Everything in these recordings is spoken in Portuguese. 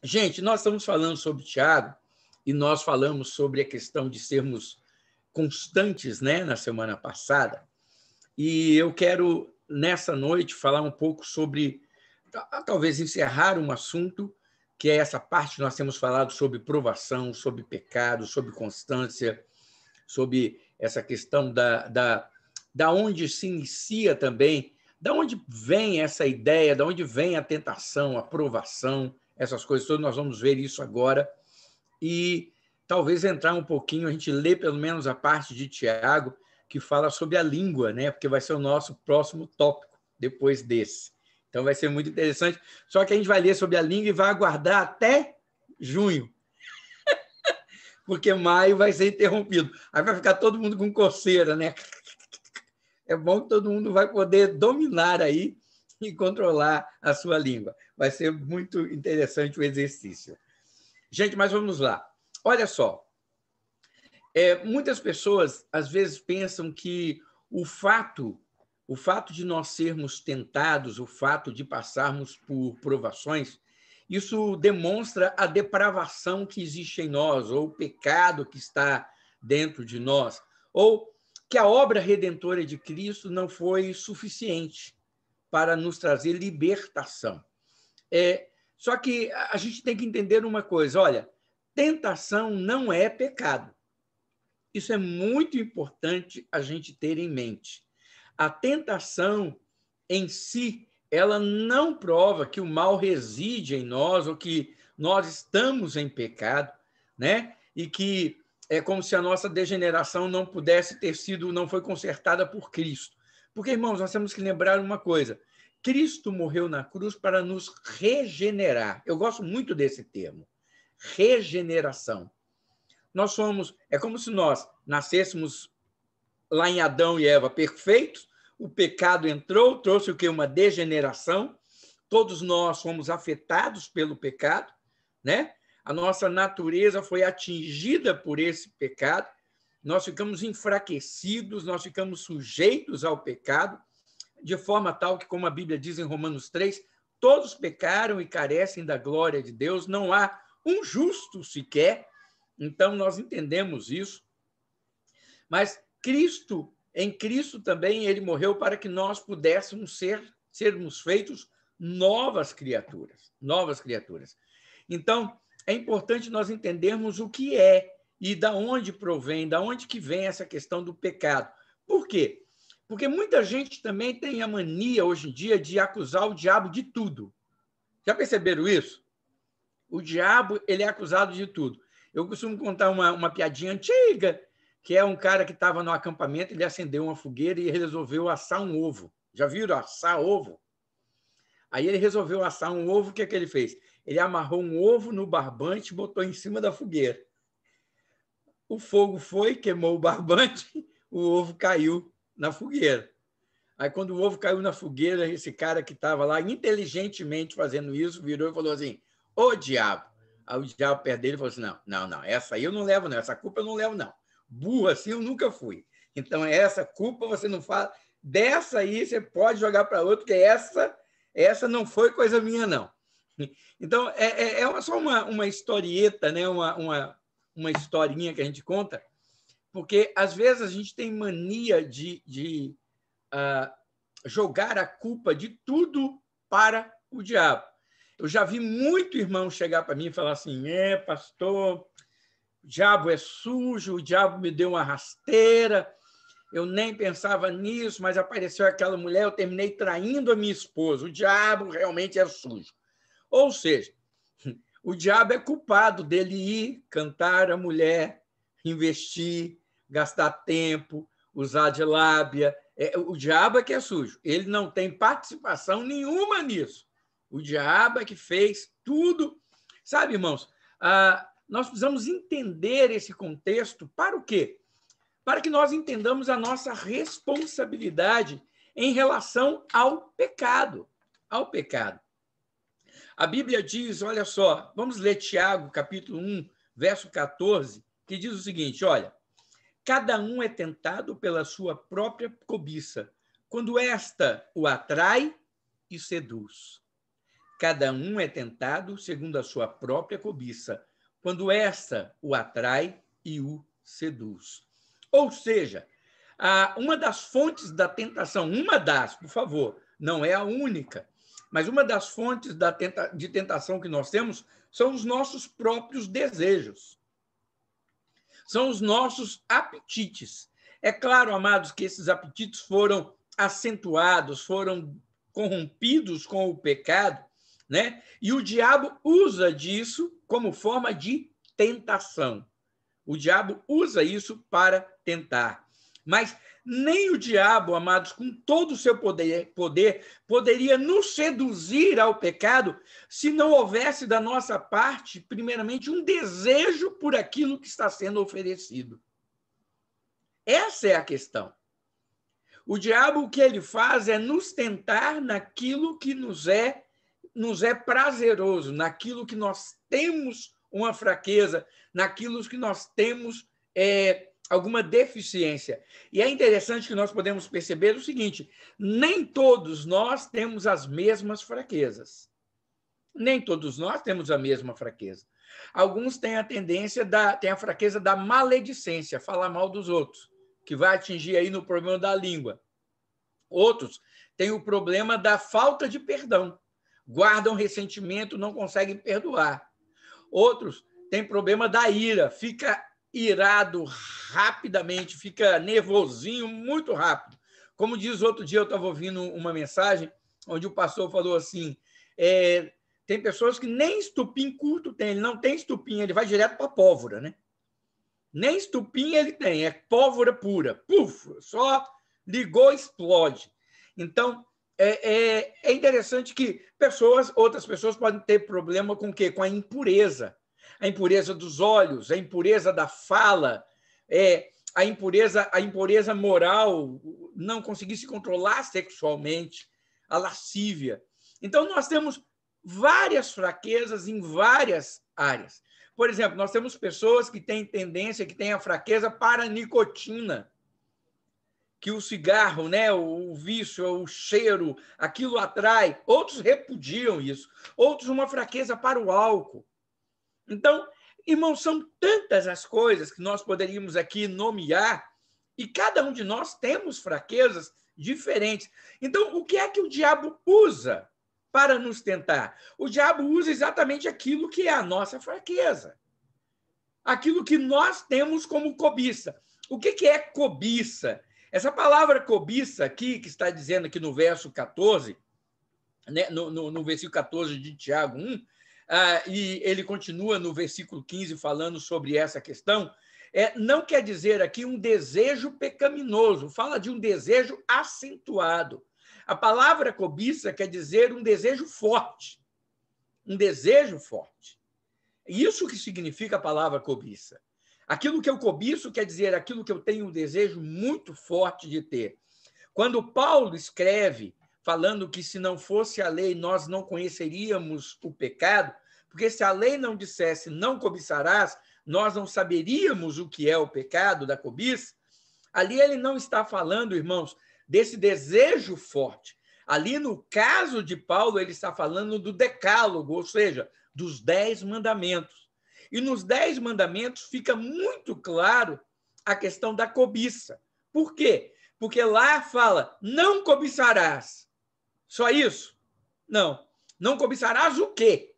Gente, nós estamos falando sobre Tiago e nós falamos sobre a questão de sermos constantes, né, na semana passada. E eu quero, nessa noite, falar um pouco sobre, talvez, encerrar um assunto, que é essa parte que nós temos falado sobre provação, sobre pecado, sobre constância, sobre essa questão da onde se inicia também, da onde vem essa ideia, da onde vem a tentação, a provação, essas coisas todas. Nós vamos ver isso agora. E talvez entrar um pouquinho, a gente lê pelo menos a parte de Tiago, que fala sobre a língua, né? Porque vai ser o nosso próximo tópico depois desse. Então vai ser muito interessante. Só que a gente vai ler sobre a língua e vai aguardar até junho, porque maio vai ser interrompido. Aí vai ficar todo mundo com coceira, né? É bom que todo mundo vai poder dominar aí e controlar a sua língua. Vai ser muito interessante o exercício. Gente, mas vamos lá. Olha só, muitas pessoas às vezes pensam que o fato de nós sermos tentados, o fato de passarmos por provações, isso demonstra a depravação que existe em nós, ou o pecado que está dentro de nós, ou que a obra redentora de Cristo não foi suficiente para nos trazer libertação. Só que a gente tem que entender uma coisa, olha, tentação não é pecado. Isso é muito importante a gente ter em mente. A tentação em si, ela não prova que o mal reside em nós ou que nós estamos em pecado, né? E que é como se a nossa degeneração não pudesse ter sido, não foi consertada por Cristo. Porque, irmãos, nós temos que lembrar uma coisa: Cristo morreu na cruz para nos regenerar. Eu gosto muito desse termo, regeneração. Nós somos, é como se nós nascêssemos lá em Adão e Eva perfeitos, o pecado entrou, trouxe o que? Uma degeneração, todos nós fomos afetados pelo pecado, né? A nossa natureza foi atingida por esse pecado, nós ficamos enfraquecidos, nós ficamos sujeitos ao pecado, de forma tal que, como a Bíblia diz em Romanos 3, todos pecaram e carecem da glória de Deus, não há um justo sequer. Então, nós entendemos isso. Mas em Cristo também, ele morreu para que nós pudéssemos sermos feitos novas criaturas. Novas criaturas. Então, é importante nós entendermos o que é e da onde provém, da onde que vem essa questão do pecado. Por quê? Porque muita gente também tem a mania, hoje em dia, de acusar o diabo de tudo. Já perceberam isso? O diabo, ele é acusado de tudo. Eu costumo contar uma piadinha antiga, que é um cara que estava no acampamento, ele acendeu uma fogueira e resolveu assar um ovo. Já viram assar ovo? Aí ele resolveu assar um ovo, o que é que ele fez? Ele amarrou um ovo no barbante e botou em cima da fogueira. O fogo foi, queimou o barbante, o ovo caiu na fogueira. Aí, quando o ovo caiu na fogueira, esse cara que estava lá, inteligentemente fazendo isso, virou e falou assim: ô diabo. Aí o diabo perto dele falou assim: não, essa aí eu não levo, não, essa culpa eu não levo, não. Burro assim eu nunca fui. Então, essa culpa você não fala, dessa aí você pode jogar para outro, porque essa não foi coisa minha, não. Então, só uma historieta, né? uma historinha que a gente conta, porque às vezes a gente tem mania de jogar a culpa de tudo para o diabo. Eu já vi muito irmão chegar para mim e falar assim: pastor, o diabo é sujo, o diabo me deu uma rasteira, eu nem pensava nisso, mas apareceu aquela mulher, eu terminei traindo a minha esposa, o diabo realmente é sujo. Ou seja, o diabo é culpado dele ir cantar a mulher, investir, gastar tempo, usar de lábia. O diabo é que é sujo. Ele não tem participação nenhuma nisso. O diabo é que fez tudo. Sabe, irmãos, nós precisamos entender esse contexto para o quê? Para que nós entendamos a nossa responsabilidade em relação ao pecado. Ao pecado. A Bíblia diz, olha só, vamos ler Tiago, capítulo 1, verso 14, que diz o seguinte, olha: cada um é tentado pela sua própria cobiça, quando esta o atrai e seduz. Cada um é tentado segundo a sua própria cobiça, quando esta o atrai e o seduz. Ou seja, uma das fontes da tentação, por favor, não é a única, mas uma das fontes de tentação que nós temos são os nossos próprios desejos. São os nossos apetites. É claro, amados, que esses apetites foram acentuados, foram corrompidos com o pecado, né? E o diabo usa disso como forma de tentação. O diabo usa isso para tentar. Mas nem o diabo, amados, com todo o seu poder, poderia nos seduzir ao pecado se não houvesse da nossa parte, primeiramente, um desejo por aquilo que está sendo oferecido. Essa é a questão. O diabo, o que ele faz é nos tentar naquilo que nos é prazeroso, naquilo que nós temos uma fraqueza, naquilo que nós temos alguma deficiência. E é interessante que nós podemos perceber o seguinte: nem todos nós temos as mesmas fraquezas. Nem todos nós temos a mesma fraqueza. Alguns têm a têm a fraqueza da maledicência, falar mal dos outros, que vai atingir aí no problema da língua. Outros têm o problema da falta de perdão, guardam ressentimento, não conseguem perdoar. Outros têm problema da ira, fica irado rapidamente, fica nervosinho muito rápido. Como diz outro dia, eu estava ouvindo uma mensagem onde o pastor falou assim, tem pessoas que nem estupim curto tem, ele não tem estupim, ele vai direto para a pólvora, né? Nem estupim ele tem, é pólvora pura. Puf, só ligou, explode. Então, é interessante que outras pessoas podem ter problema com o quê? Com a impureza. A impureza dos olhos, a impureza da fala, a impureza moral, não conseguir se controlar sexualmente, a lascívia. Então, nós temos várias fraquezas em várias áreas. Por exemplo, nós temos pessoas que têm tendência, que têm a fraqueza para a nicotina, que o cigarro, né, o vício, o cheiro, aquilo atrai. Outros repudiam isso. Outros uma fraqueza para o álcool. Então, irmãos, são tantas as coisas que nós poderíamos aqui nomear e cada um de nós temos fraquezas diferentes. Então, o que é que o diabo usa para nos tentar? O diabo usa exatamente aquilo que é a nossa fraqueza. Aquilo que nós temos como cobiça. O que é cobiça? Essa palavra cobiça aqui, que está dizendo aqui no verso 14, né, no versículo 14 de Tiago 1, e ele continua no versículo 15 falando sobre essa questão, não quer dizer aqui um desejo pecaminoso, fala de um desejo acentuado. A palavra cobiça quer dizer um desejo forte. Um desejo forte. Isso que significa a palavra cobiça. Aquilo que eu cobiço quer dizer aquilo que eu tenho um desejo muito forte de ter. Quando Paulo escreve, falando que se não fosse a lei, nós não conheceríamos o pecado, porque se a lei não dissesse não cobiçarás, nós não saberíamos o que é o pecado da cobiça. Ali ele não está falando, irmãos, desse desejo forte. Ali, no caso de Paulo, ele está falando do decálogo, ou seja, dos 10 mandamentos. E nos 10 mandamentos fica muito claro a questão da cobiça. Por quê? Porque lá fala, não cobiçarás. Só isso? Não. Não cobiçarás o quê?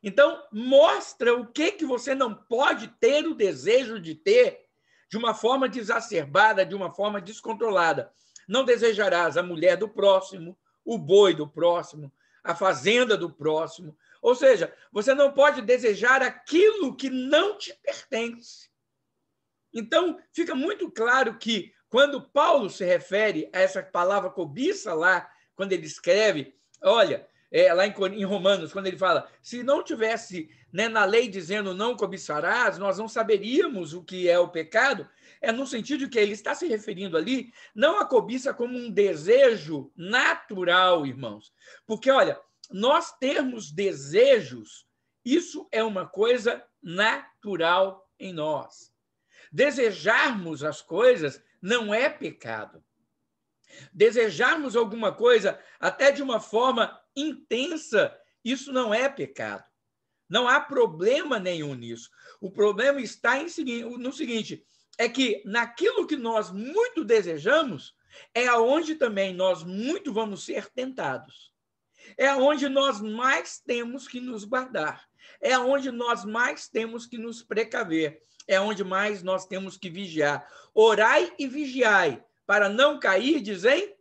Então, mostra o que você não pode ter o desejo de ter de uma forma desacerbada, de uma forma descontrolada. Não desejarás a mulher do próximo, o boi do próximo, a fazenda do próximo. Ou seja, você não pode desejar aquilo que não te pertence. Então, fica muito claro que, quando Paulo se refere a essa palavra cobiça lá, quando ele escreve, olha, lá em Romanos, quando ele fala, se não tivesse, né, na lei dizendo não cobiçarás, nós não saberíamos o que é o pecado, no sentido que ele está se referindo ali, não a cobiça como um desejo natural, irmãos. Porque, olha, nós termos desejos, isso é uma coisa natural em nós. Desejarmos as coisas não é pecado. Desejarmos alguma coisa até de uma forma intensa, Isso não é pecado. Não há problema nenhum nisso. O problema está no seguinte, é que naquilo que nós muito desejamos, é aonde também nós muito vamos ser tentados. É aonde nós mais temos que nos guardar. É aonde nós mais temos que nos precaver. É onde mais nós temos que vigiar. Orai e vigiai, para não cair, em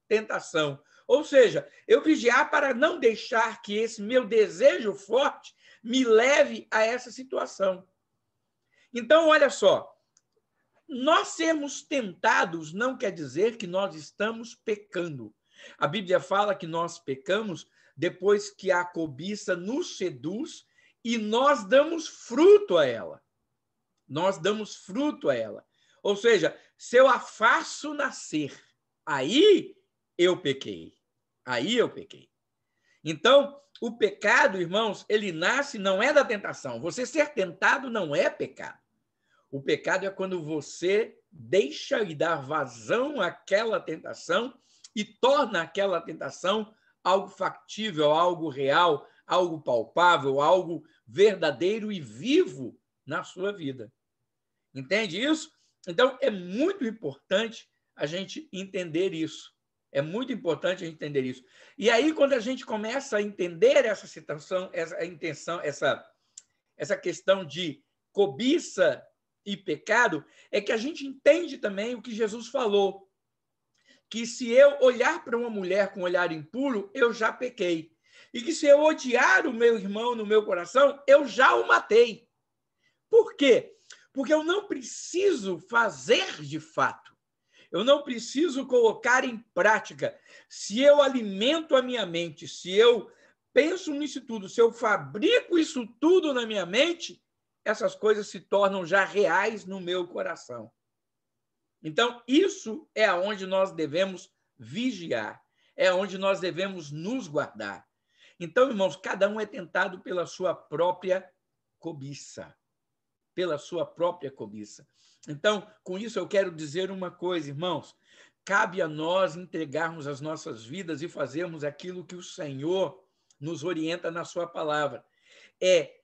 tentação. Ou seja, eu vigiar para não deixar que esse meu desejo forte me leve a essa situação. Então, olha só, nós sermos tentados não quer dizer que nós estamos pecando. A Bíblia fala que nós pecamos depois que a cobiça nos seduz e nós damos fruto a ela. Nós damos fruto a ela. Ou seja, se eu a faço nascer, aí eu pequei. Aí eu pequei. Então, o pecado, irmãos, ele nasce, não é da tentação. Você ser tentado não é pecado. O pecado é quando você deixa e dá vazão àquela tentação e torna aquela tentação algo factível, algo real, algo palpável, algo verdadeiro e vivo na sua vida. Entende isso? Então, é muito importante a gente entender isso. É muito importante a gente entender isso. E aí, quando a gente começa a entender essa situação, essa intenção, essa questão de cobiça e pecado, é que a gente entende também o que Jesus falou, que se eu olhar para uma mulher com um olhar impuro, eu já pequei. E que se eu odiar o meu irmão no meu coração, eu já o matei. Por quê? Porque eu não preciso fazer de fato. Eu não preciso colocar em prática. Se eu alimento a minha mente, se eu penso nisso tudo, se eu fabrico isso tudo na minha mente, essas coisas se tornam já reais no meu coração. Então, isso é onde nós devemos vigiar, é onde nós devemos nos guardar. Então, irmãos, cada um é tentado pela sua própria cobiça. Pela sua própria cobiça. Então, com isso eu quero dizer uma coisa, irmãos, cabe a nós entregarmos as nossas vidas e fazermos aquilo que o Senhor nos orienta na sua palavra. É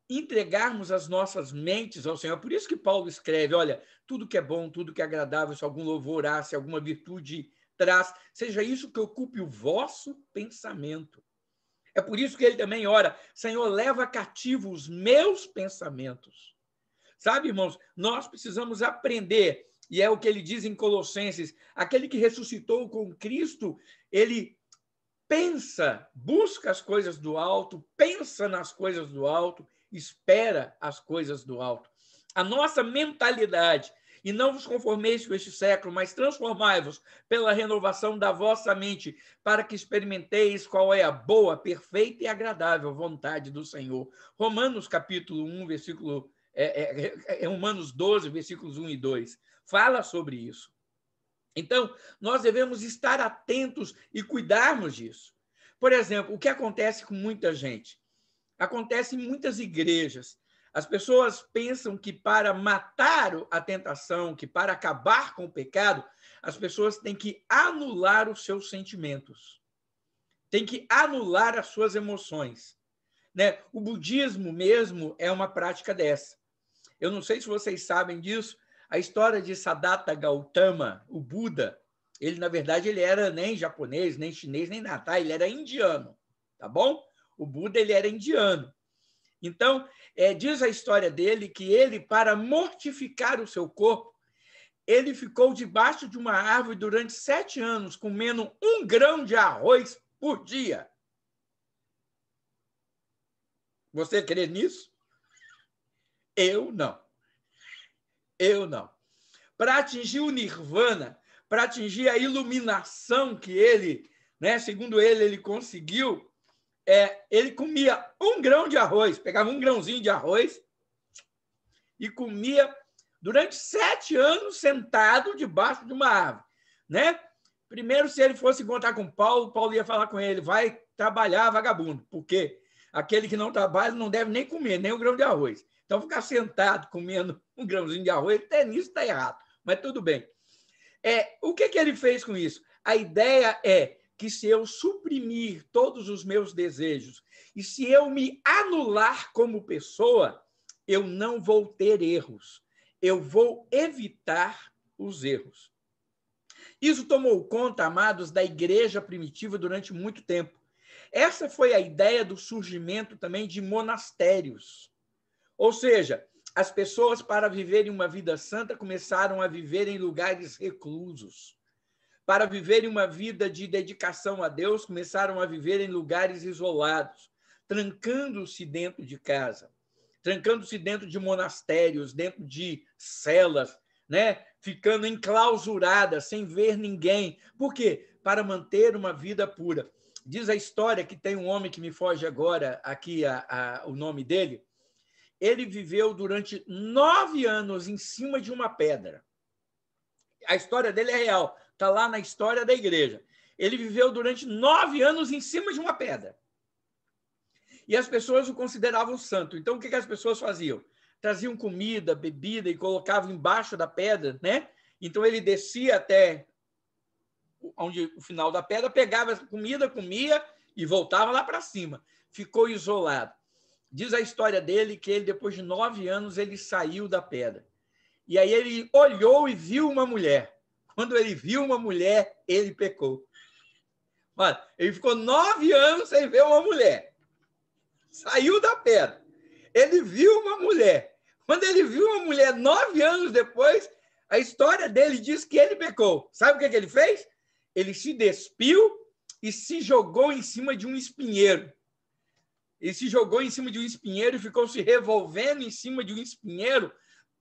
entregarmos as nossas mentes ao Senhor. Por isso que Paulo escreve, olha, tudo que é bom, tudo que é agradável, se algum louvor há, se alguma virtude traz, seja isso que ocupe o vosso pensamento. É por isso que ele também ora, Senhor, leva cativo os meus pensamentos. Sabe, irmãos, nós precisamos aprender, e é o que ele diz em Colossenses, aquele que ressuscitou com Cristo, ele pensa, busca as coisas do alto, pensa nas coisas do alto, espera as coisas do alto. A nossa mentalidade, e não vos conformeis com este século, mas transformai-vos pela renovação da vossa mente, para que experimenteis qual é a boa, perfeita e agradável vontade do Senhor. Romanos capítulo 1, versículo... Romanos 12, versículos 1 e 2. Fala sobre isso. Então, nós devemos estar atentos e cuidarmos disso. Por exemplo, o que acontece com muita gente? Acontece em muitas igrejas. As pessoas pensam que para matar a tentação, que para acabar com o pecado, as pessoas têm que anular os seus sentimentos. Têm que anular as suas emoções. Né? O budismo mesmo é uma prática dessa. Eu não sei se vocês sabem disso, a história de Siddhartha Gautama, o Buda, ele, na verdade, ele era nem japonês, nem chinês, nem nada, tá? Ele era indiano, tá bom? O Buda, ele era indiano. Então, diz a história dele que ele, para mortificar o seu corpo, ele ficou debaixo de uma árvore durante 7 anos, comendo 1 grão de arroz por dia. Você crê nisso? Eu não. Eu não. Para atingir o nirvana, para atingir a iluminação que ele, né, segundo ele conseguiu, ele comia 1 grão de arroz, pegava 1 grãozinho de arroz e comia durante 7 anos sentado debaixo de uma árvore. Né? Primeiro, se ele fosse encontrar com Paulo, Paulo ia falar com ele, vai trabalhar, vagabundo, porque aquele que não trabalha não deve nem comer, nem 1 grão de arroz. Então, ficar sentado comendo 1 grãozinho de arroz, até nisso está errado, mas tudo bem. O que ele fez com isso? A ideia é que se eu suprimir todos os meus desejos e se eu me anular como pessoa, eu não vou ter erros. Eu vou evitar os erros. Isso tomou conta, amados, da igreja primitiva durante muito tempo. Essa foi a ideia do surgimento também de monastérios. Ou seja, as pessoas, para viverem uma vida santa, começaram a viver em lugares reclusos. Para viverem uma vida de dedicação a Deus, começaram a viver em lugares isolados, trancando-se dentro de casa, trancando-se dentro de monastérios, dentro de celas, né? Ficando enclausuradas, sem ver ninguém. Por quê? Para manter uma vida pura. Diz a história que tem um homem que me foge agora, aqui o nome dele. Ele viveu durante 9 anos em cima de uma pedra. A história dele é real, está lá na história da igreja. Ele viveu durante 9 anos em cima de uma pedra. E as pessoas o consideravam santo. Então, o que as pessoas faziam? Traziam comida, bebida e colocavam embaixo da pedra, né? Então, ele descia até onde o final da pedra, pegava essa comida, comia e voltava lá para cima. Ficou isolado. Diz a história dele que ele, depois de 9 anos, ele saiu da pedra. E aí ele olhou e viu uma mulher. Quando ele viu uma mulher, ele pecou. Mano, ele ficou 9 anos sem ver uma mulher. Saiu da pedra. Ele viu uma mulher. Quando ele viu uma mulher 9 anos depois, a história dele diz que ele pecou. Sabe o que ele fez? Ele se despiu e se jogou em cima de um espinheiro. Ele se jogou em cima de um espinheiro e ficou se revolvendo em cima de um espinheiro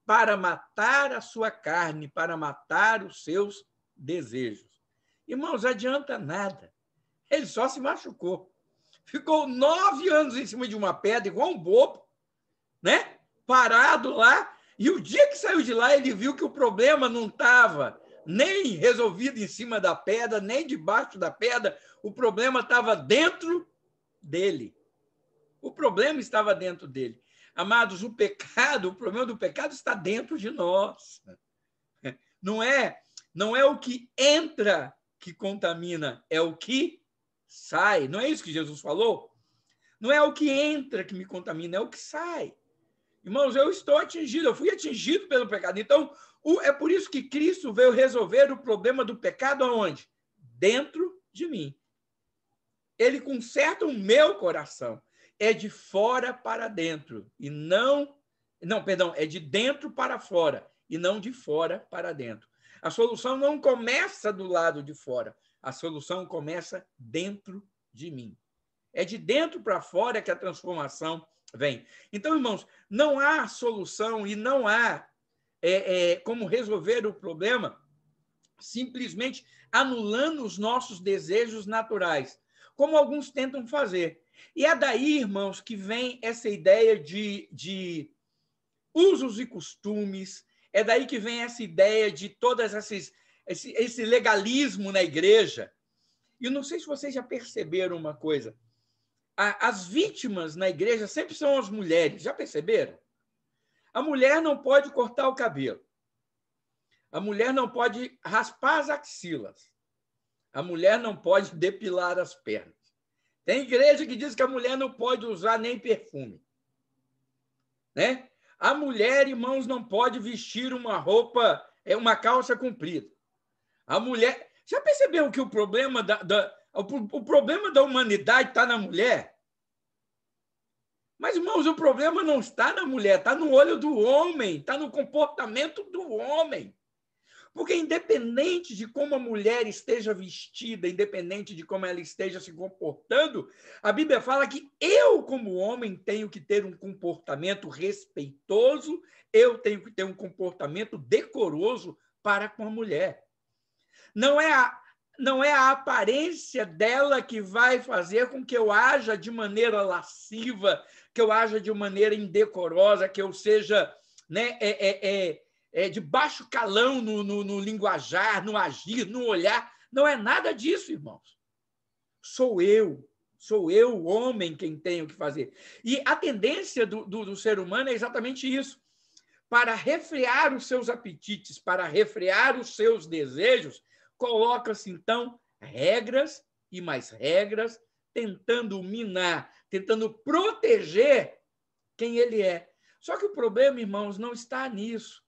para matar a sua carne, para matar os seus desejos. Irmãos, adianta nada. Ele só se machucou. Ficou 9 anos em cima de uma pedra, igual um bobo, né? Parado lá. E o dia que saiu de lá, ele viu que o problema não estava nem resolvido em cima da pedra, nem debaixo da pedra. O problema estava dentro dele. O problema estava dentro dele. Amados, o problema do pecado está dentro de nós. Não é o que entra que contamina, é o que sai. Não é isso que Jesus falou? Não é o que entra que me contamina, é o que sai. Irmãos, eu estou atingido, eu fui atingido pelo pecado. Então, é por isso que Cristo veio resolver o problema do pecado aonde? Dentro de mim. Ele conserta o meu coração. É de fora para dentro e é de dentro para fora e não de fora para dentro. A solução não começa do lado de fora, a solução começa dentro de mim. É de dentro para fora que a transformação vem. Então, irmãos, não há solução e não há como resolver o problema simplesmente anulando os nossos desejos naturais, como alguns tentam fazer. E é daí, irmãos, que vem essa ideia de usos e costumes, é daí que vem essa ideia de todas esse legalismo na igreja. E eu não sei se vocês já perceberam uma coisa. As vítimas na igreja sempre são as mulheres. Já perceberam? A mulher não pode cortar o cabelo. A mulher não pode raspar as axilas. A mulher não pode depilar as pernas. Tem igreja que diz que a mulher não pode usar nem perfume. Né? A mulher, irmãos, não pode vestir uma roupa, uma calça comprida. A mulher... Já perceberam que o problema o problema da humanidade está na mulher? Mas, irmãos, o problema não está na mulher, está no olho do homem, está no comportamento do homem. Porque, independente de como a mulher esteja vestida, independente de como ela esteja se comportando, a Bíblia fala que eu, como homem, tenho que ter um comportamento respeitoso, eu tenho que ter um comportamento decoroso para com a mulher. Não é a aparência dela que vai fazer com que eu haja de maneira lasciva, que eu haja de maneira indecorosa, que eu seja... né, de baixo calão no linguajar, no agir, no olhar. Não é nada disso, irmãos. Sou eu, o homem, quem tenho que fazer. E a tendência do ser humano é exatamente isso. Para refrear os seus apetites, para refrear os seus desejos, coloca-se, então, regras e mais regras, tentando minar, tentando proteger quem ele é. Só que o problema, irmãos, não está nisso.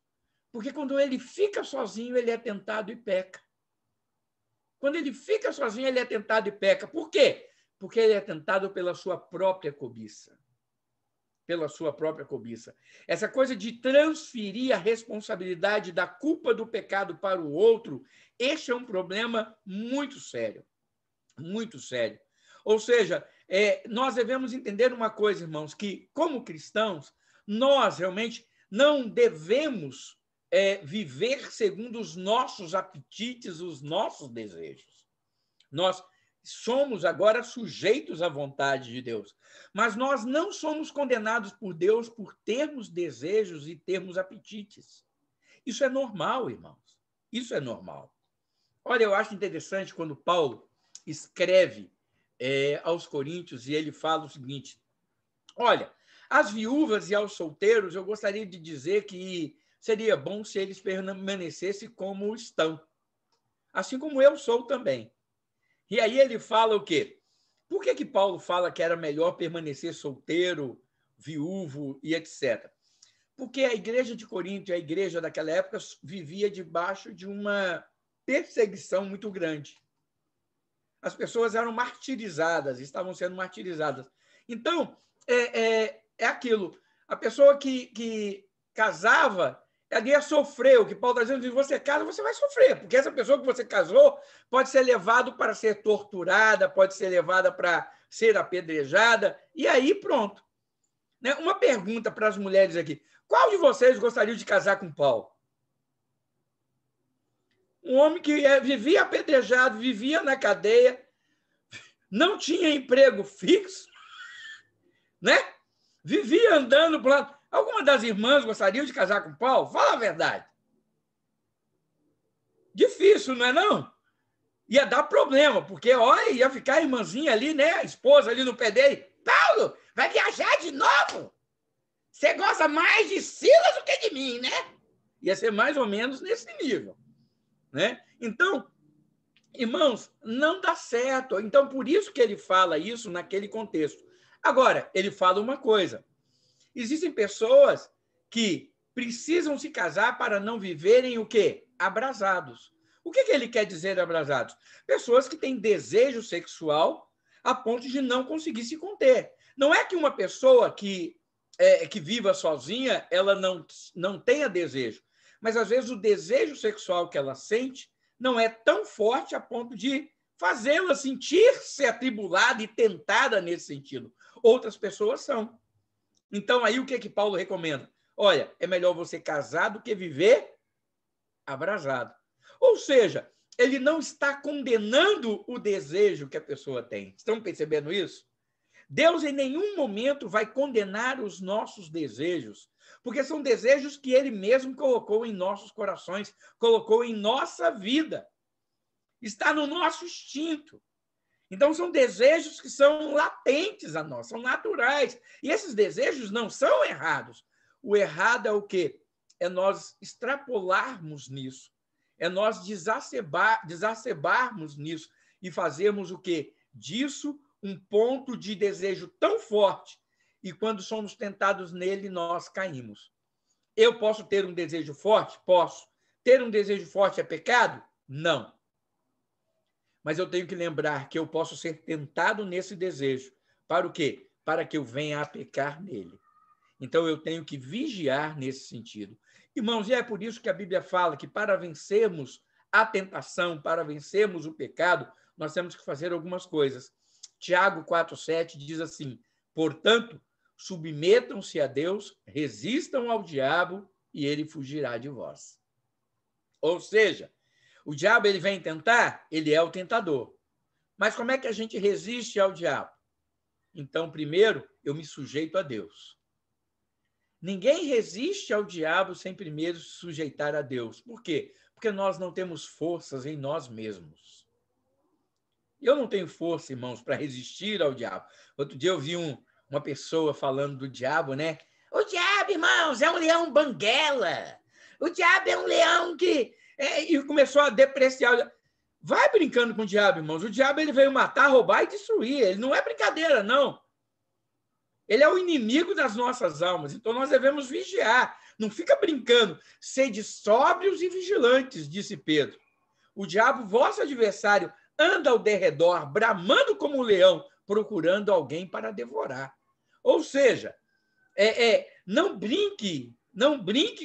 Porque quando ele fica sozinho, ele é tentado e peca. Quando ele fica sozinho, ele é tentado e peca. Por quê? Porque ele é tentado pela sua própria cobiça. Pela sua própria cobiça. Essa coisa de transferir a responsabilidade da culpa do pecado para o outro, este é um problema muito sério. Muito sério. Ou seja, nós devemos entender uma coisa, irmãos, que, como cristãos, nós realmente não devemos viver segundo os nossos apetites, os nossos desejos. Nós somos agora sujeitos à vontade de Deus, mas nós não somos condenados por Deus por termos desejos e termos apetites. Isso é normal, irmãos. Isso é normal. Olha, eu acho interessante quando Paulo escreve aos Coríntios e ele fala o seguinte: olha, às viúvas e aos solteiros, eu gostaria de dizer que seria bom se eles permanecessem como estão, assim como eu sou também. E aí ele fala o quê? Por que Paulo fala que era melhor permanecer solteiro, viúvo e etc.? Porque a igreja de Corinto, a igreja daquela época, vivia debaixo de uma perseguição muito grande. As pessoas eram martirizadas, estavam sendo martirizadas. Então, é aquilo. A pessoa que casava, ela ia sofrer. O que Paulo está dizendo, se você casa, você vai sofrer, porque essa pessoa que você casou pode ser levada para ser torturada, pode ser levada para ser apedrejada, e aí pronto. Né? Uma pergunta para as mulheres aqui. Qual de vocês gostaria de casar com Paulo? Um homem que vivia apedrejado, vivia na cadeia, não tinha emprego fixo, né? Vivia andando por lá. Alguma das irmãs gostariam de casar com Paulo? Fala a verdade. Difícil, não é não? Ia dar problema, porque, olha, ia ficar a irmãzinha ali, né? A esposa ali no pé dele. Paulo, vai viajar de novo? Você gosta mais de Silas do que de mim, né? Ia ser mais ou menos nesse nível, né? Então, irmãos, não dá certo. Então, por isso que ele fala isso naquele contexto. Agora, ele fala uma coisa. Existem pessoas que precisam se casar para não viverem o quê? Abrasados. O que ele quer dizer abrasados? Pessoas que têm desejo sexual a ponto de não conseguir se conter. Não é que uma pessoa que viva sozinha, ela não tenha desejo. Mas, às vezes, o desejo sexual que ela sente não é tão forte a ponto de fazê-la sentir-se atribulada e tentada nesse sentido. Outras pessoas são. Então, aí o que Paulo recomenda? Olha, é melhor você casar do que viver abrasado. Ou seja, ele não está condenando o desejo que a pessoa tem. Estão percebendo isso? Deus em nenhum momento vai condenar os nossos desejos, porque são desejos que ele mesmo colocou em nossos corações, colocou em nossa vida. Está no nosso instinto. Então, são desejos que são latentes a nós, são naturais. E esses desejos não são errados. O errado é o quê? É nós extrapolarmos nisso. É nós exacerbarmos nisso e fazermos o quê? Disso um ponto de desejo tão forte e quando somos tentados nele, nós caímos. Eu posso ter um desejo forte? Posso. Ter um desejo forte é pecado? Não. Mas eu tenho que lembrar que eu posso ser tentado nesse desejo. Para o quê? Para que eu venha a pecar nele. Então, eu tenho que vigiar nesse sentido. Irmãos, e é por isso que a Bíblia fala que para vencermos a tentação, para vencermos o pecado, nós temos que fazer algumas coisas. Tiago 4,7 diz assim: portanto, submetam-se a Deus, resistam ao diabo e ele fugirá de vós. Ou seja, o diabo ele vem tentar, ele é o tentador. Mas como é que a gente resiste ao diabo? Então, primeiro, eu me sujeito a Deus. Ninguém resiste ao diabo sem primeiro se sujeitar a Deus. Por quê? Porque nós não temos forças em nós mesmos. Eu não tenho força, irmãos, para resistir ao diabo. Outro dia eu vi uma pessoa falando do diabo, né? O diabo, irmãos, é um leão banguela. O diabo é um leão que... E começou a depreciar. Vai brincando com o diabo, irmãos. O diabo ele veio matar, roubar e destruir. Ele não é brincadeira, não. Ele é o inimigo das nossas almas. Então, nós devemos vigiar. Não fica brincando. Sede sóbrios e vigilantes, disse Pedro. O diabo, vosso adversário, anda ao derredor, bramando como um leão, procurando alguém para devorar. Ou seja, não brinque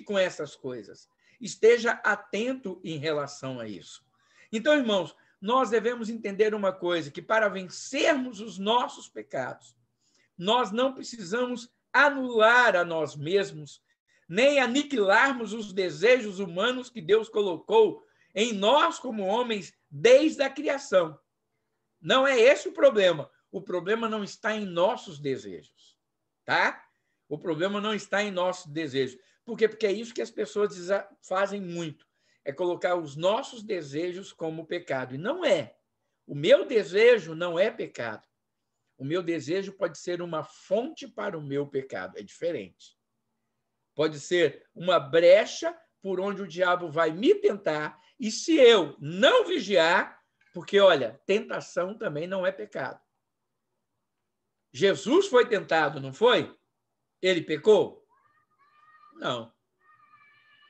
com essas coisas. Esteja atento em relação a isso. Então, irmãos, nós devemos entender uma coisa, que para vencermos os nossos pecados, nós não precisamos anular a nós mesmos, nem aniquilarmos os desejos humanos que Deus colocou em nós como homens desde a criação. Não é esse o problema. O problema não está em nossos desejos, tá? O problema não está em nossos desejos. Por quê? Porque é isso que as pessoas fazem muito. É colocar os nossos desejos como pecado. E não é. O meu desejo não é pecado. O meu desejo pode ser uma fonte para o meu pecado. É diferente. Pode ser uma brecha por onde o diabo vai me tentar. E se eu não vigiar, porque, olha, tentação também não é pecado. Jesus foi tentado, não foi? Ele pecou? Não.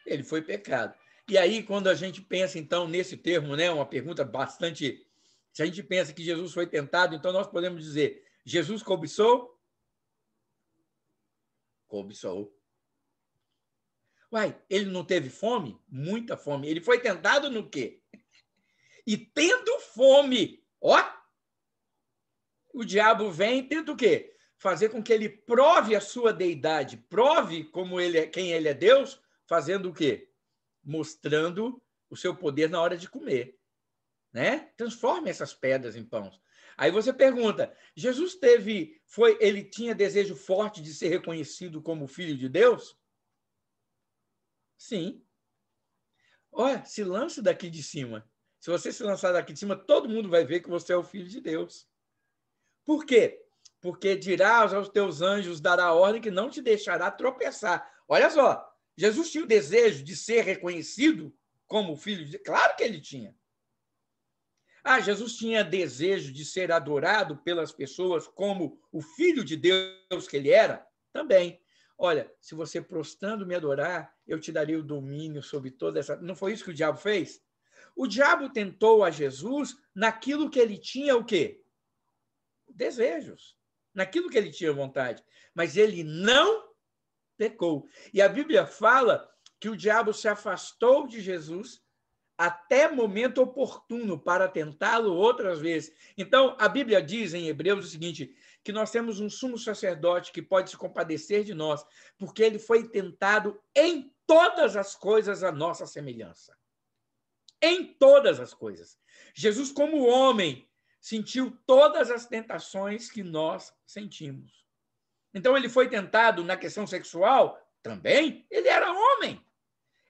Ele foi pecado. E aí, quando a gente pensa, então, nesse termo, né, uma pergunta bastante... Se a gente pensa que Jesus foi tentado, então nós podemos dizer, Jesus cobiçou? Cobiçou. Uai, ele não teve fome? Muita fome. Ele foi tentado no quê? E tendo fome, ó, o diabo vem e tenta o quê? Fazer com que ele prove a sua deidade, prove como ele é, quem ele é Deus, fazendo o quê? Mostrando o seu poder na hora de comer, né? Transforme essas pedras em pães. Aí você pergunta, Jesus ele tinha desejo forte de ser reconhecido como filho de Deus? Sim. Olha, se lance daqui de cima. Se você se lançar daqui de cima, todo mundo vai ver que você é o filho de Deus. Por quê? Porque dirás aos teus anjos, dará ordem que não te deixará tropeçar. Olha só, Jesus tinha o desejo de ser reconhecido como filho de Deus? Claro que ele tinha. Jesus tinha desejo de ser adorado pelas pessoas como o filho de Deus que ele era? Também. Olha, se você prostrando me adorar, eu te darei o domínio sobre toda essa... Não foi isso que o diabo fez? O diabo tentou a Jesus naquilo que ele tinha o quê? Desejos. Naquilo que ele tinha vontade. Mas ele não pecou. E a Bíblia fala que o diabo se afastou de Jesus até momento oportuno para tentá-lo outras vezes. Então, a Bíblia diz em Hebreus o seguinte, que nós temos um sumo sacerdote que pode se compadecer de nós, porque ele foi tentado em todas as coisas à nossa semelhança. Em todas as coisas. Jesus, como homem, sentiu todas as tentações que nós sentimos. Então, ele foi tentado na questão sexual? Também. Ele era homem.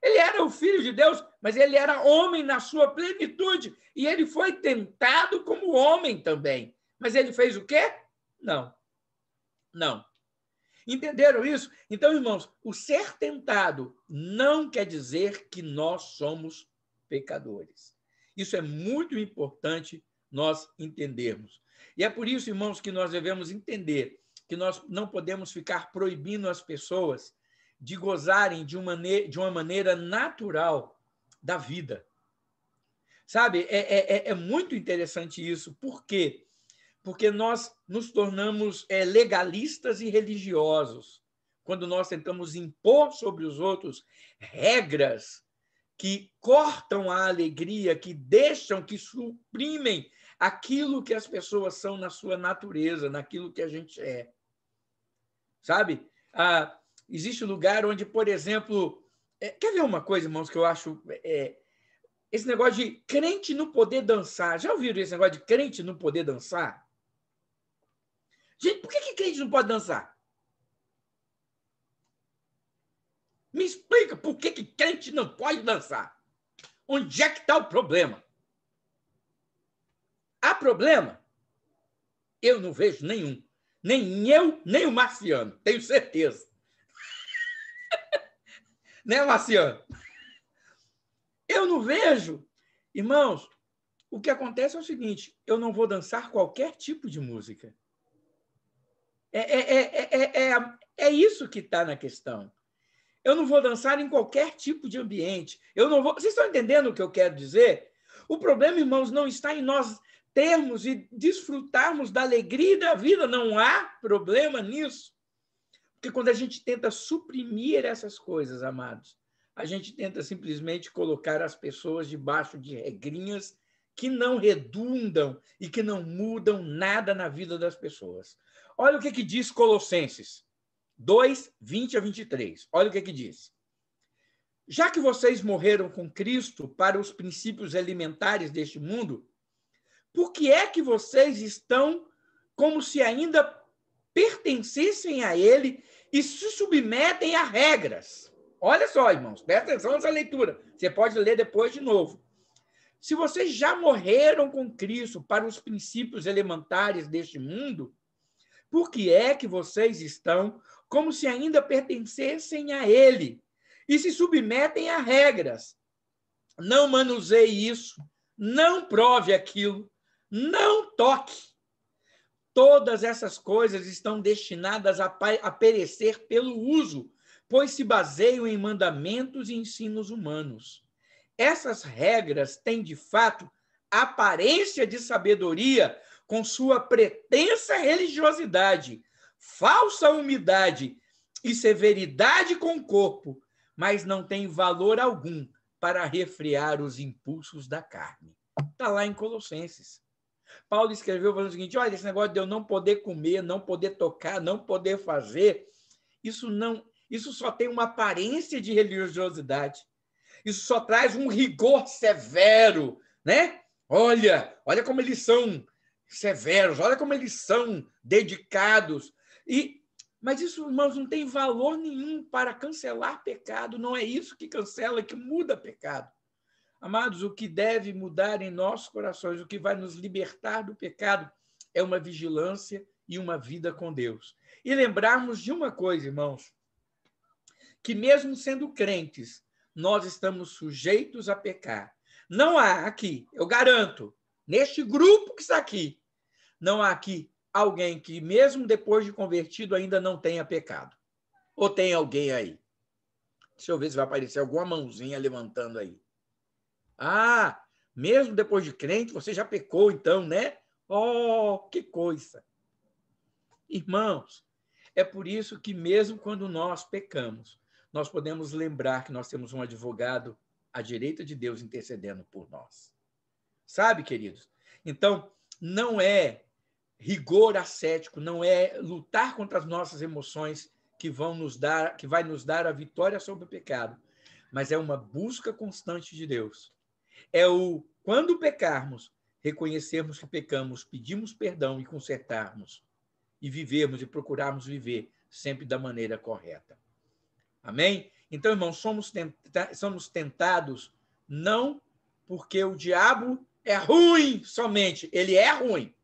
Ele era o filho de Deus, mas ele era homem na sua plenitude. E ele foi tentado como homem também. Mas ele fez o quê? Não. Não. Entenderam isso? Então, irmãos, o ser tentado não quer dizer que nós somos pecadores. Isso é muito importante nós entendermos. E é por isso, irmãos, que nós devemos entender que nós não podemos ficar proibindo as pessoas de gozarem de uma maneira natural da vida. Sabe? É muito interessante isso. Por quê? Porque nós nos tornamos legalistas e religiosos quando nós tentamos impor sobre os outros regras que cortam a alegria, que deixam, que suprimem aquilo que as pessoas são na sua natureza, naquilo que a gente é. Sabe? Existe um lugar onde, por exemplo... quer ver uma coisa, irmãos, que eu acho... esse negócio de crente não poder dançar. Já ouviram esse negócio de crente não poder dançar? Gente, por que crente não pode dançar? Me explica por que crente não pode dançar. Onde é que está o problema? Há problema? Eu não vejo nenhum. Nem eu, nem o Marciano. Tenho certeza. Né, Marciano? Eu não vejo. Irmãos, O que acontece é o seguinte, eu não vou dançar qualquer tipo de música. É isso que está na questão. Eu não vou dançar em qualquer tipo de ambiente. Eu não vou... Vocês estão entendendo o que eu quero dizer? O problema, irmãos, não está em nós termos e desfrutarmos da alegria e da vida. Não há problema nisso. Porque quando a gente tenta suprimir essas coisas, amados, a gente tenta simplesmente colocar as pessoas debaixo de regrinhas que não redundam e que não mudam nada na vida das pessoas. Olha o que diz Colossenses 2, 20 a 23. Olha o que diz. Já que vocês morreram com Cristo para os princípios elementares deste mundo, por que é que vocês estão como se ainda pertencessem a ele e se submetem a regras? Olha só, irmãos, presta atenção nessa leitura. Você pode ler depois de novo. Se vocês já morreram com Cristo para os princípios elementares deste mundo, por que é que vocês estão como se ainda pertencessem a ele e se submetem a regras? Não manuseie isso, não prove aquilo, não toque. Todas essas coisas estão destinadas a perecer pelo uso, pois se baseiam em mandamentos e ensinos humanos. Essas regras têm, de fato, aparência de sabedoria com sua pretensa religiosidade, falsa humildade e severidade com o corpo, mas não têm valor algum para refrear os impulsos da carne. Está lá em Colossenses. Paulo escreveu falando o seguinte, olha, esse negócio de eu não poder comer, não poder tocar, não poder fazer, isso só tem uma aparência de religiosidade. Isso só traz um rigor severo, né? Olha como eles são severos, olha como eles são dedicados. Mas isso, irmãos, não tem valor nenhum para cancelar pecado. Não é isso que cancela, que muda pecado. Amados, o que deve mudar em nossos corações, o que vai nos libertar do pecado, é uma vigilância e uma vida com Deus. E lembrarmos de uma coisa, irmãos, que mesmo sendo crentes, nós estamos sujeitos a pecar. Não há aqui, eu garanto, neste grupo que está aqui, não há aqui alguém que, mesmo depois de convertido, ainda não tenha pecado. Ou tem alguém aí? Deixa eu ver se vai aparecer alguma mãozinha levantando aí. Ah, mesmo depois de crente, você já pecou, então, né? Oh, que coisa! Irmãos, é por isso que mesmo quando nós pecamos, nós podemos lembrar que nós temos um advogado à direita de Deus intercedendo por nós. Sabe, queridos? Então, não é rigor ascético, não é lutar contra as nossas emoções que vai nos dar a vitória sobre o pecado, mas é uma busca constante de Deus. Quando pecarmos, reconhecermos que pecamos, pedimos perdão e consertarmos, e vivermos e procurarmos viver sempre da maneira correta. Amém? Então, irmãos, somos tentados não porque o diabo é ruim somente, ele é ruim.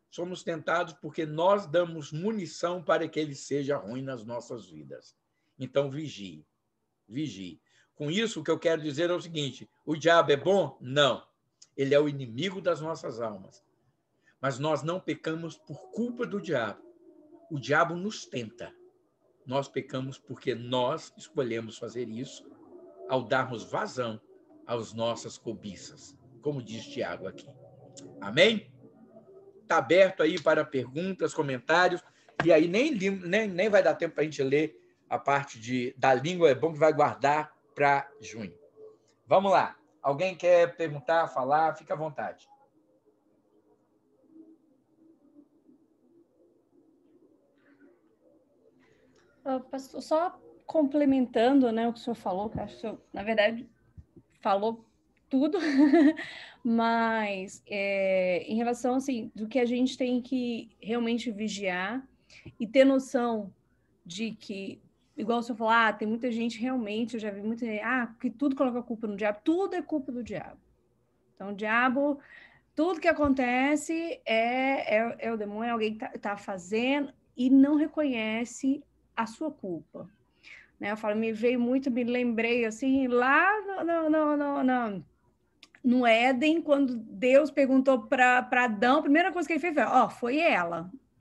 Somos tentados porque nós damos munição para que ele seja ruim nas nossas vidas. Então, vigie. Com isso, o que eu quero dizer é o seguinte, o diabo é bom? Não. Ele é o inimigo das nossas almas. Mas nós não pecamos por culpa do diabo. O diabo nos tenta. Nós pecamos porque nós escolhemos fazer isso ao darmos vazão às nossas cobiças, como diz Tiago aqui. Amém? Está aberto aí para perguntas, comentários, e aí nem vai dar tempo para a gente ler a parte da língua, é bom que vai guardar para junho. Vamos lá. Alguém quer perguntar, falar? Fica à vontade. Pastor, só complementando, né, o que o senhor falou, que acho que o senhor, na verdade, falou tudo, mas em relação, assim, do que a gente tem que realmente vigiar e ter noção de que, igual o senhor falou, tem muita gente realmente, eu já vi muita gente, que tudo coloca a culpa no diabo, tudo é culpa do diabo. Então, o diabo, tudo que acontece é o demônio, é alguém que tá fazendo e não reconhece a sua culpa. Né? Eu falo, me lembrei assim, lá no Éden, quando Deus perguntou para Adão, a primeira coisa que ele fez foi, foi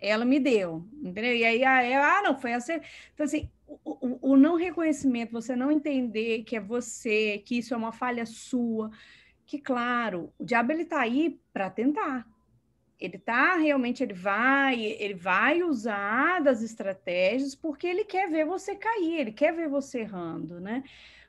ela me deu, entendeu? E aí não, foi essa. Então, assim, o não reconhecimento, você não entender que é você, que isso é uma falha sua, que, claro, o diabo ele tá aí para tentar. Ele tá realmente, ele vai usar das estratégias porque ele quer ver você cair, ele quer ver você errando, né?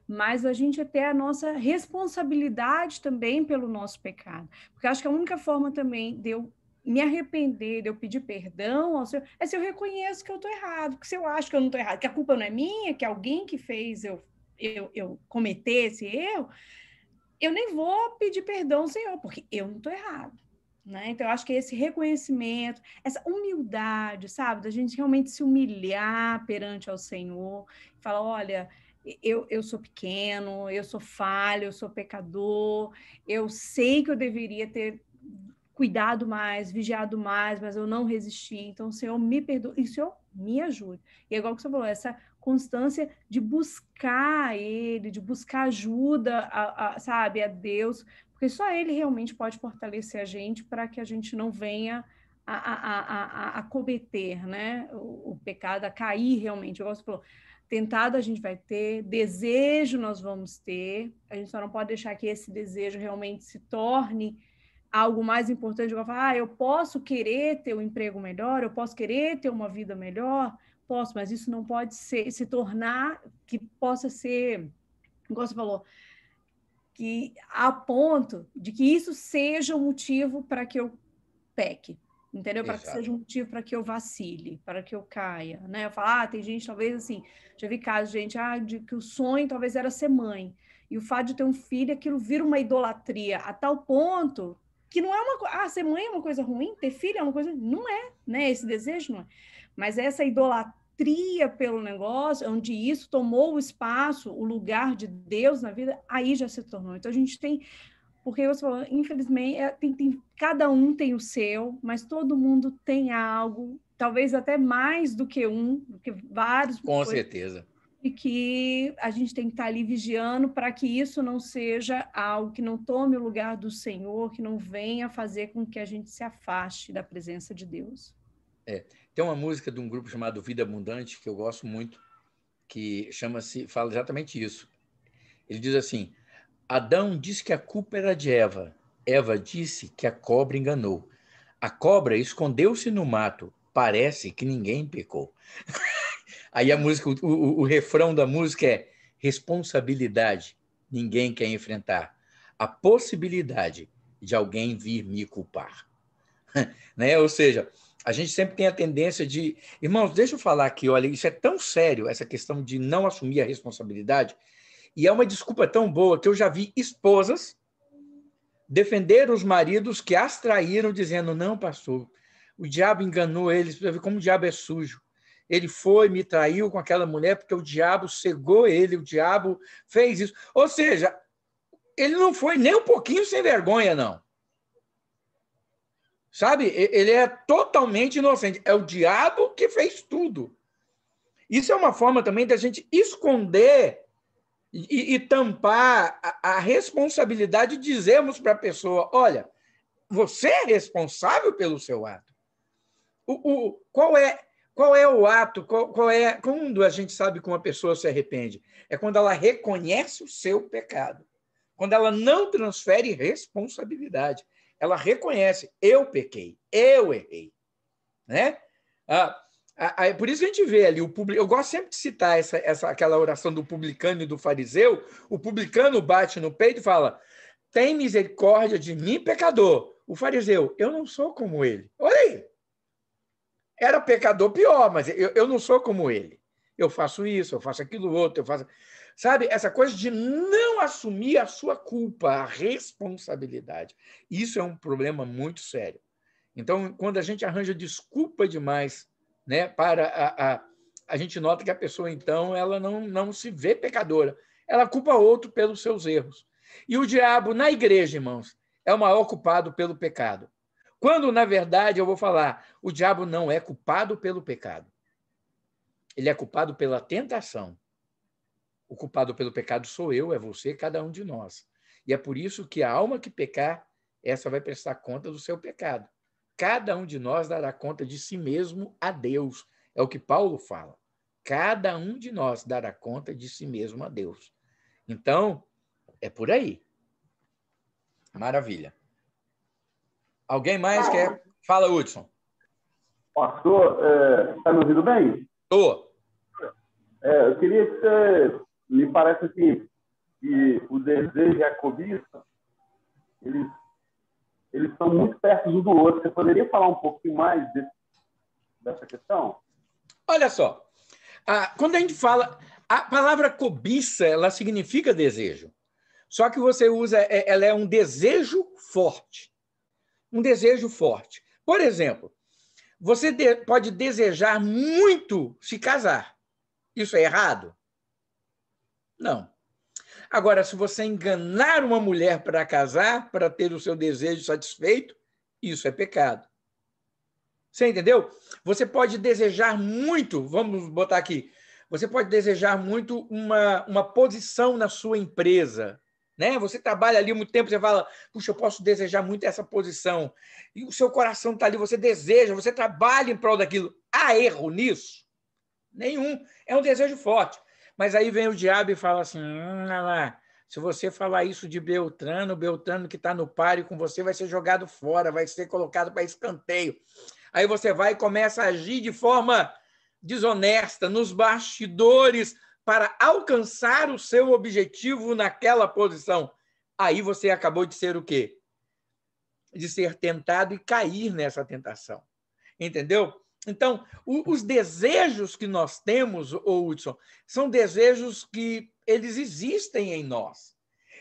Mas a gente tem a nossa responsabilidade também pelo nosso pecado. Porque acho que a única forma também de eu me arrepender, de eu pedir perdão ao Senhor, é se eu reconheço que eu estou errado. Porque se eu acho que eu não estou errado, que a culpa não é minha, que alguém que fez eu cometer esse erro, eu nem vou pedir perdão ao Senhor, porque eu não estou errado. Né? Então, eu acho que esse reconhecimento, essa humildade, sabe, da gente realmente se humilhar perante ao Senhor, falar: olha, eu sou pequeno, eu sou falho, eu sou pecador, eu sei que eu deveria ter cuidado mais, vigiado mais, mas eu não resisti. Então, o Senhor me perdoa e o Senhor me ajude. E é igual que você falou, essa constância de buscar Ele, de buscar ajuda, sabe, a Deus, porque só Ele realmente pode fortalecer a gente para que a gente não venha a cometer, né, o pecado, a cair realmente. Igual você falou, tentado a gente vai ter, desejo nós vamos ter, a gente só não pode deixar que esse desejo realmente se torne algo mais importante, igual falar, eu posso querer ter um emprego melhor, eu posso querer ter uma vida melhor, posso, mas isso não pode se tornar, que possa ser, igual você falou, que a ponto de que isso seja um motivo para que eu peque, entendeu? Para que Exato. seja um motivo para que eu vacile, para que eu caia, né? Eu falo, tem gente, talvez assim, já vi casos de gente, de que o sonho talvez era ser mãe, e o fato de ter um filho, aquilo vira uma idolatria, a tal ponto que não é uma coisa, ser mãe é uma coisa ruim, ter filho é uma coisa, não é, né? Esse desejo não é. Mas essa idolatria pelo negócio, onde isso tomou o espaço, o lugar de Deus na vida, aí já se tornou. Então a gente tem, porque você falou, infelizmente, cada um tem o seu, mas todo mundo tem algo, talvez até mais do que vários, Com certeza. e que a gente tem que estar ali vigiando para que isso não seja algo que não tome o lugar do Senhor, que não venha fazer com que a gente se afaste da presença de Deus. Tem uma música de um grupo chamado Vida Abundante, que eu gosto muito, que fala exatamente isso. Ele diz assim: Adão disse que a culpa era de Eva. Eva disse que a cobra enganou. A cobra escondeu-se no mato. Parece que ninguém pecou. Aí a música, o refrão da música é: responsabilidade. Ninguém quer enfrentar a possibilidade de alguém vir me culpar. Né? Ou seja, a gente sempre tem a tendência de... Irmãos, deixa eu falar aqui, olha, isso é tão sério, essa questão de não assumir a responsabilidade, e é uma desculpa tão boa que eu já vi esposas defender os maridos que as traíram, dizendo: não, pastor, o diabo enganou eles, como o diabo é sujo. Ele me traiu com aquela mulher porque o diabo cegou ele, o diabo fez isso. Ou seja, ele não foi nem um pouquinho sem vergonha, não. Sabe? Ele é totalmente inocente. É o diabo que fez tudo. Isso é uma forma também da gente esconder e tampar a responsabilidade de dizermos para a pessoa: olha, você é responsável pelo seu ato. Qual é o ato? Quando a gente sabe que uma pessoa se arrepende? É quando ela reconhece o seu pecado. Quando ela não transfere responsabilidade. Ela reconhece: eu pequei, eu errei. Né? Por isso que a gente vê ali, eu gosto sempre de citar aquela oração do publicano e do fariseu. O publicano bate no peito e fala: tem misericórdia de mim, pecador. O fariseu: eu não sou como ele. Olha aí. Era pecador pior, mas eu não sou como ele. Eu faço isso, eu faço aquilo outro, eu faço... Sabe, essa coisa de não assumir a sua culpa, a responsabilidade. Isso é um problema muito sério. Então, quando a gente arranja desculpa demais, né, a gente nota que a pessoa, então, ela não se vê pecadora. Ela culpa outro pelos seus erros. E o diabo, na igreja, irmãos, é o maior culpado pelo pecado. Quando, na verdade, eu vou falar, o diabo não é culpado pelo pecado. Ele é culpado pela tentação. O culpado pelo pecado sou eu, é você, cada um de nós. E é por isso que a alma que pecar, essa vai prestar conta do seu pecado. Cada um de nós dará conta de si mesmo a Deus. É o que Paulo fala. Cada um de nós dará conta de si mesmo a Deus. Então, é por aí. Maravilha. Alguém mais quer? Fala, Hudson. Pastor, está me ouvindo bem? Estou. Eu queria que você... Me parece assim, que o desejo e a cobiça, eles estão muito perto um do outro. Você poderia falar um pouquinho mais dessa questão? Olha só. Quando a gente fala... A palavra cobiça, ela significa desejo. Só que você usa... Ela é um desejo forte. Um desejo forte. Por exemplo, você pode desejar muito se casar. Isso é errado? Não. Agora, se você enganar uma mulher para casar, para ter o seu desejo satisfeito, isso é pecado. Você entendeu? Você pode desejar muito, vamos botar aqui, você pode desejar muito uma posição na sua empresa. Né? Você trabalha ali muito tempo, você fala, puxa, eu posso desejar muito essa posição. E o seu coração está ali, você deseja, você trabalha em prol daquilo. Há erro nisso? Nenhum. É um desejo forte. Mas aí vem o diabo e fala assim, lá, se você falar isso de Beltrano, Beltrano que está no páreo com você vai ser jogado fora, vai ser colocado para escanteio. Aí você vai e começa a agir de forma desonesta, nos bastidores, para alcançar o seu objetivo naquela posição. Aí você acabou de ser o quê? De ser tentado e cair nessa tentação. Entendeu? Então, os desejos que nós temos, Hudson, são desejos que eles existem em nós.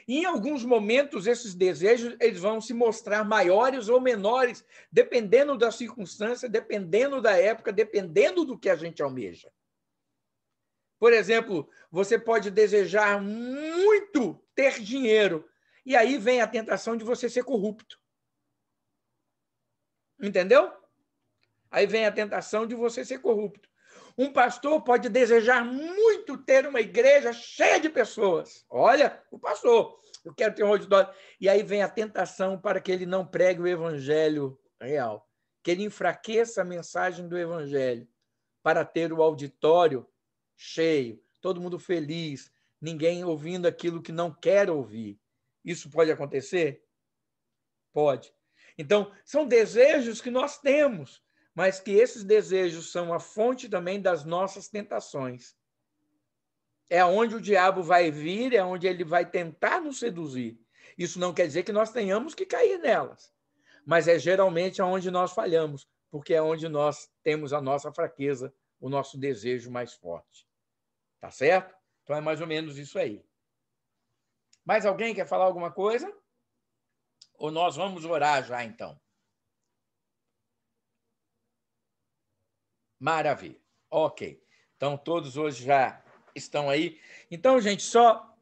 E, em alguns momentos, esses desejos eles vão se mostrar maiores ou menores, dependendo da circunstância, dependendo da época, dependendo do que a gente almeja. Por exemplo, você pode desejar muito ter dinheiro, e aí vem a tentação de você ser corrupto. Entendeu? Aí vem a tentação de você ser corrupto. Um pastor pode desejar muito ter uma igreja cheia de pessoas. Olha, o pastor, eu quero ter um auditório. E aí vem a tentação para que ele não pregue o evangelho real, que ele enfraqueça a mensagem do evangelho para ter o auditório cheio, todo mundo feliz, ninguém ouvindo aquilo que não quer ouvir. Isso pode acontecer? Pode. Então, são desejos que nós temos, mas que esses desejos são a fonte também das nossas tentações. É onde o diabo vai vir, é onde ele vai tentar nos seduzir. Isso não quer dizer que nós tenhamos que cair nelas, mas é geralmente onde nós falhamos, porque é onde nós temos a nossa fraqueza, o nosso desejo mais forte. Tá certo? Então é mais ou menos isso aí. Mais alguém quer falar alguma coisa? Ou nós vamos orar já, então? Maravilha. Ok. Então, todos hoje já estão aí. Então, gente, só